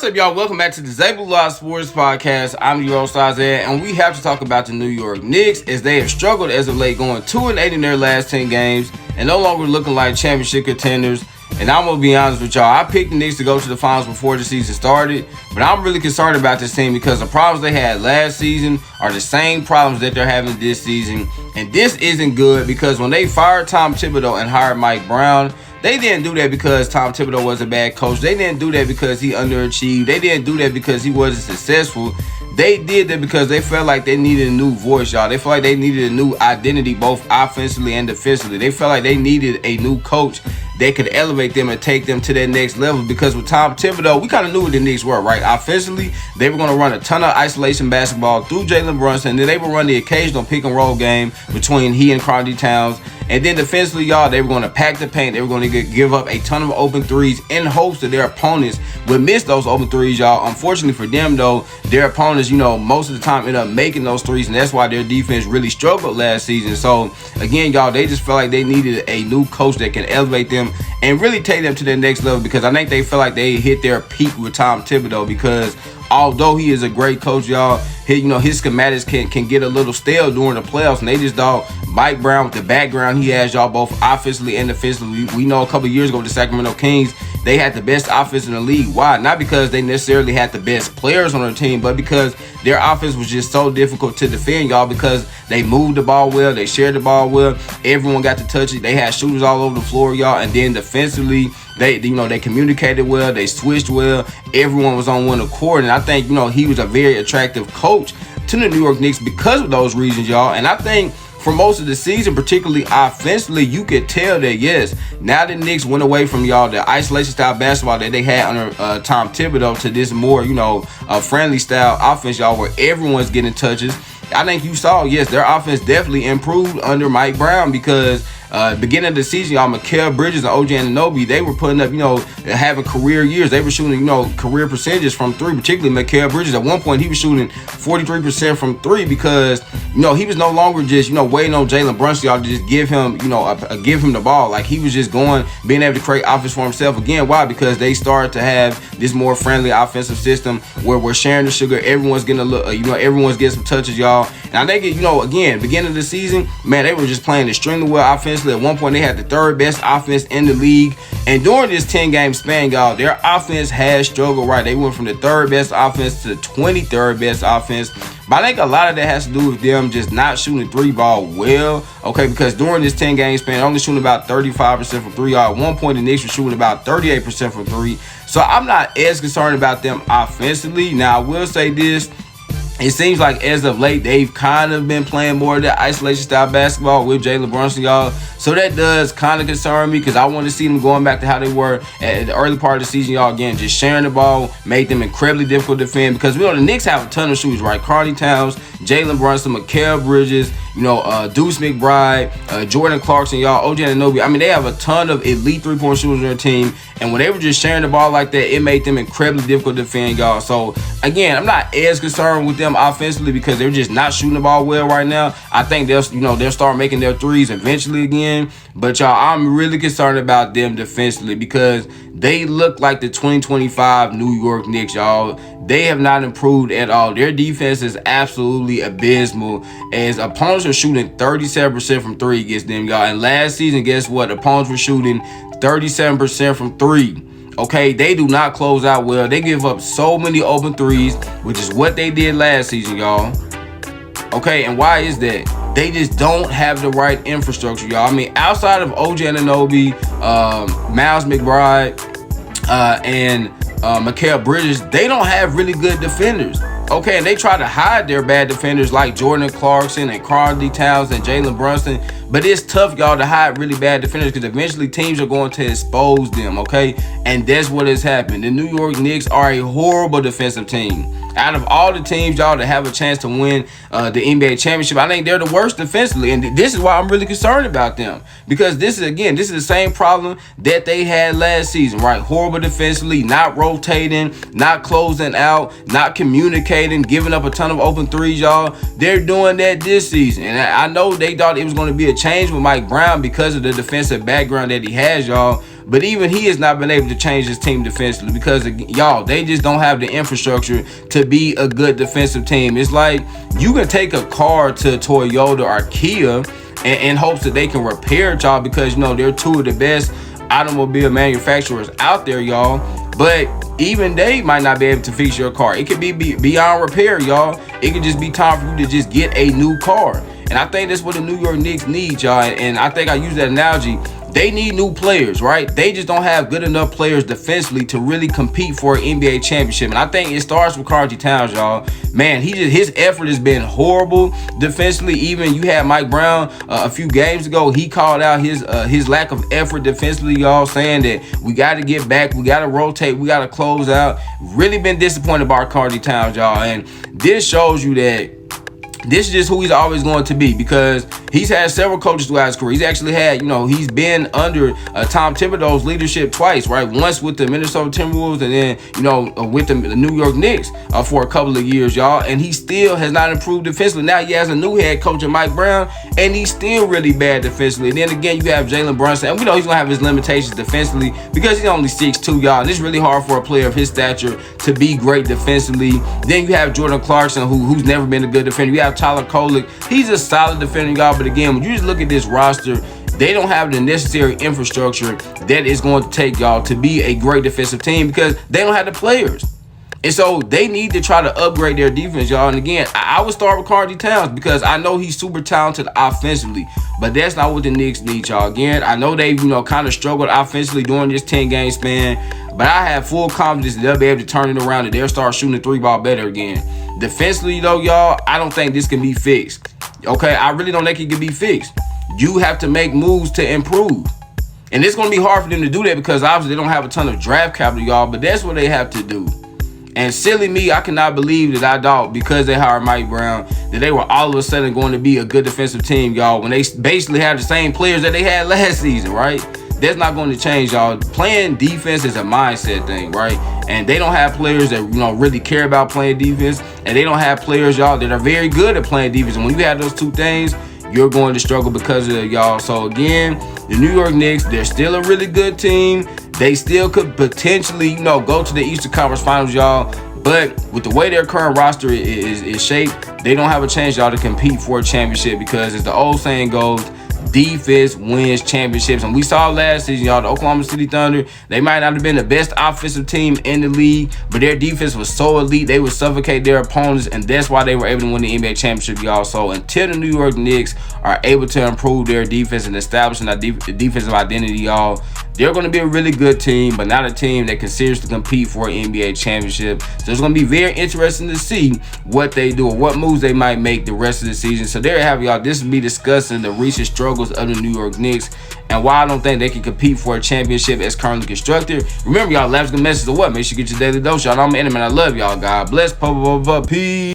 up, y'all? Welcome back to the ZayMoolaSportsPodcast. I'm your host, Isaiah, and we have to talk about the New York Knicks as they have struggled as of late, going 2-8 in their last 10 games and no longer looking like championship contenders. And I'm going to be honest with y'all, I picked the Knicks to go to the finals before the season started, but I'm really concerned about this team because the problems they had last season are the same problems that they're having this season. And this isn't good because when they fired Tom Thibodeau and hired Mike Brown, they didn't do that because Tom Thibodeau was a bad coach. They didn't do that because he underachieved. They didn't do that because he wasn't successful. They did that because they felt like they needed a new voice, y'all. They felt like they needed a new identity, both offensively and defensively. They felt like they needed a new coach that could elevate them and take them to that next level. Because with Tom Thibodeau, we kind of knew what the Knicks were, right? Offensively, they were going to run a ton of isolation basketball through Jalen Brunson. And then they would run the occasional pick and roll game between he and Karl Towns. And then defensively, y'all, they were going to pack the paint. They were going to give up a ton of open threes in hopes that their opponents would miss those open threes, y'all. Unfortunately for them, though, their opponents, most of the time end up making those threes, and that's why their defense really struggled last season. So, again, y'all, they just felt like they needed a new coach that can elevate them and really take them to the next level, because I think they feel like they hit their peak with Tom Thibodeau, because although he is a great coach, y'all, his schematics can get a little stale during the playoffs, and they just thought Mike Brown, with the background he has, y'all, both offensively and defensively. We know a couple years ago with the Sacramento Kings, they had the best offense in the league. Why? Not because they necessarily had the best players on their team, but because their offense was just so difficult to defend, y'all, because they moved the ball well, they shared the ball well, everyone got to touch it, they had shooters all over the floor, y'all, and then defensively, they communicated well, they switched well, everyone was on one accord, and I think, he was a very attractive coach to the New York Knicks because of those reasons, y'all. And I think for most of the season, particularly offensively, you could tell that, yes, now the Knicks went away from, y'all, the isolation style basketball that they had under Tom Thibodeau to this more, friendly style offense, y'all, where everyone's getting touches. I think you saw, yes, their offense definitely improved under Mike Brown, because beginning of the season, y'all, Mikal Bridges and OG Anunoby, they were putting up, having career years. They were shooting, career percentages from three, particularly Mikal Bridges. At one point, he was shooting 43% from three because, he was no longer just, waiting on Jalen Brunson, y'all, to just give him, give him the ball. Like, he was just being able to create offense for himself. Again, why? Because they started to have this more friendly offensive system where we're sharing the sugar. Everyone's getting a little, everyone's getting some touches, y'all. And I think, again, beginning of the season, man, they were just playing extremely well offensively. At one point, they had the third best offense in the league. And during this 10-game span, y'all, their offense has struggled, right? They went from the third best offense to the 23rd best offense. But I think a lot of that has to do with them just not shooting the three ball well, okay? Because during this 10-game span, only shooting about 35% from three. At one point, the Knicks were shooting about 38% from three. So I'm not as concerned about them offensively. Now, I will say this. It seems like as of late, they've kind of been playing more of that isolation style basketball with Jalen Brunson, y'all. So that does kind of concern me, because I want to see them going back to how they were at the early part of the season, y'all. Again, just sharing the ball, made them incredibly difficult to defend, because we know the Knicks have a ton of shooters, right? Karl Towns, Jalen Brunson, Mikal Bridges, Deuce McBride, Jordan Clarkson, y'all, OG Anunoby. I mean, they have a ton of elite three-point shooters on their team, and when they were just sharing the ball like that, it made them incredibly difficult to defend, y'all. So, again, I'm not as concerned with them offensively because they're just not shooting the ball well right now. I think they'll start making their threes eventually again. But, y'all, I'm really concerned about them defensively because they look like the 2025 New York Knicks, y'all. They have not improved at all. Their defense is absolutely abysmal, as opponents are shooting 37% from three against them, y'all. And last season, guess what? Opponents were shooting 37% from three. Okay, they do not close out well. They give up so many open threes, which is what they did last season, y'all. Okay, and why is that? They just don't have the right infrastructure, y'all. I mean, outside of OG Anunoby, Miles McBride, and Mikal Bridges, they don't have really good defenders. Okay, and they try to hide their bad defenders like Jordan Clarkson and Karl Towns and Jalen Brunson. But it's tough, y'all, to hide really bad defenders because eventually teams are going to expose them, okay? And that's what has happened. The New York Knicks are a horrible defensive team. Out of all the teams, y'all, that have a chance to win the NBA championship, I think they're the worst defensively. And this is why I'm really concerned about them. Because this is the same problem that they had last season, right? Horrible defensively, not rotating, not closing out, not communicating, giving up a ton of open threes, y'all. They're doing that this season. And I know they thought it was going to be a change with Mike Brown because of the defensive background that he has, y'all. but even he has not been able to change his team defensively because, y'all, they just don't have the infrastructure to be a good defensive team. It's like you can take a car to Toyota or Kia in hopes that they can repair it, y'all, because, you know, they're two of the best automobile manufacturers out there, y'all. But even they might not be able to fix your car. It could be beyond repair, y'all. It could just be time for you to just get a new car. And I think that's what the New York Knicks need, y'all. And I think I use that analogy. They need new players, right? They just don't have good enough players defensively to really compete for an NBA championship. And I think it starts with Karl-Anthony Towns, y'all. Man, his effort has been horrible defensively. Even you had Mike Brown a few games ago. He called out his lack of effort defensively, y'all, saying that we got to get back, we got to rotate, we got to close out. Really been disappointed by Karl-Anthony Towns, y'all. And this shows you that this is just who he's always going to be, because he's had several coaches throughout his career. He's actually had, he's been under Tom Thibodeau's leadership twice, right? Once with the Minnesota Timberwolves and then, with the New York Knicks for a couple of years, y'all. And he still has not improved defensively. Now he has a new head coach in Mike Brown, and he's still really bad defensively. And then again, you have Jalen Brunson, and we know he's going to have his limitations defensively because he's only 6'2", y'all. And it's really hard for a player of his stature to be great defensively. Then you have Jordan Clarkson, who's never been a good defender. You have Tyler Kolek. He's a solid defender, y'all. But again, when you just look at this roster, they don't have the necessary infrastructure that is going to take, y'all, to be a great defensive team because they don't have the players. And so they need to try to upgrade their defense, y'all. And again, I would start with Karl-Anthony Towns because I know he's super talented offensively, but that's not what the Knicks need, y'all. Again, I know they've, kind of struggled offensively during this 10-game span, but I have full confidence that they'll be able to turn it around and they'll start shooting the three-ball better again. Defensively, though, y'all, I don't think this can be fixed. Okay, I really don't think it can be fixed. You have to make moves to improve. And it's going to be hard for them to do that because obviously they don't have a ton of draft capital, y'all, but that's what they have to do. And silly me, I cannot believe that I thought because they hired Mike Brown that they were all of a sudden going to be a good defensive team, y'all, when they basically have the same players that they had last season, right? That's not going to change, y'all. Playing defense is a mindset thing, right? And they don't have players that, really care about playing defense. And they don't have players, y'all, that are very good at playing defense. And when you have those two things, you're going to struggle because of it, y'all. So again, the New York Knicks, they're still a really good team. They still could potentially, go to the Eastern Conference Finals, y'all. But with the way their current roster is shaped, they don't have a chance, y'all, to compete for a championship because, as the old saying goes, defense wins championships. And we saw last season, y'all, the Oklahoma City Thunder, they might not have been the best offensive team in the league, but their defense was so elite, they would suffocate their opponents, and that's why they were able to win the NBA championship, y'all. So until the New York Knicks are able to improve their defense and establishing a defensive identity, y'all, they're going to be a really good team, but not a team that can seriously compete for an NBA championship. So it's going to be very interesting to see what they do or what moves they might make the rest of the season. So there you have it, y'all. This will be discussing the recent struggles of the New York Knicks and why I don't think they can compete for a championship as currently constructed. Remember, y'all, last good message of what? Make sure you get your daily dose, y'all. I'm Enterman. I love y'all. God bless. Peace.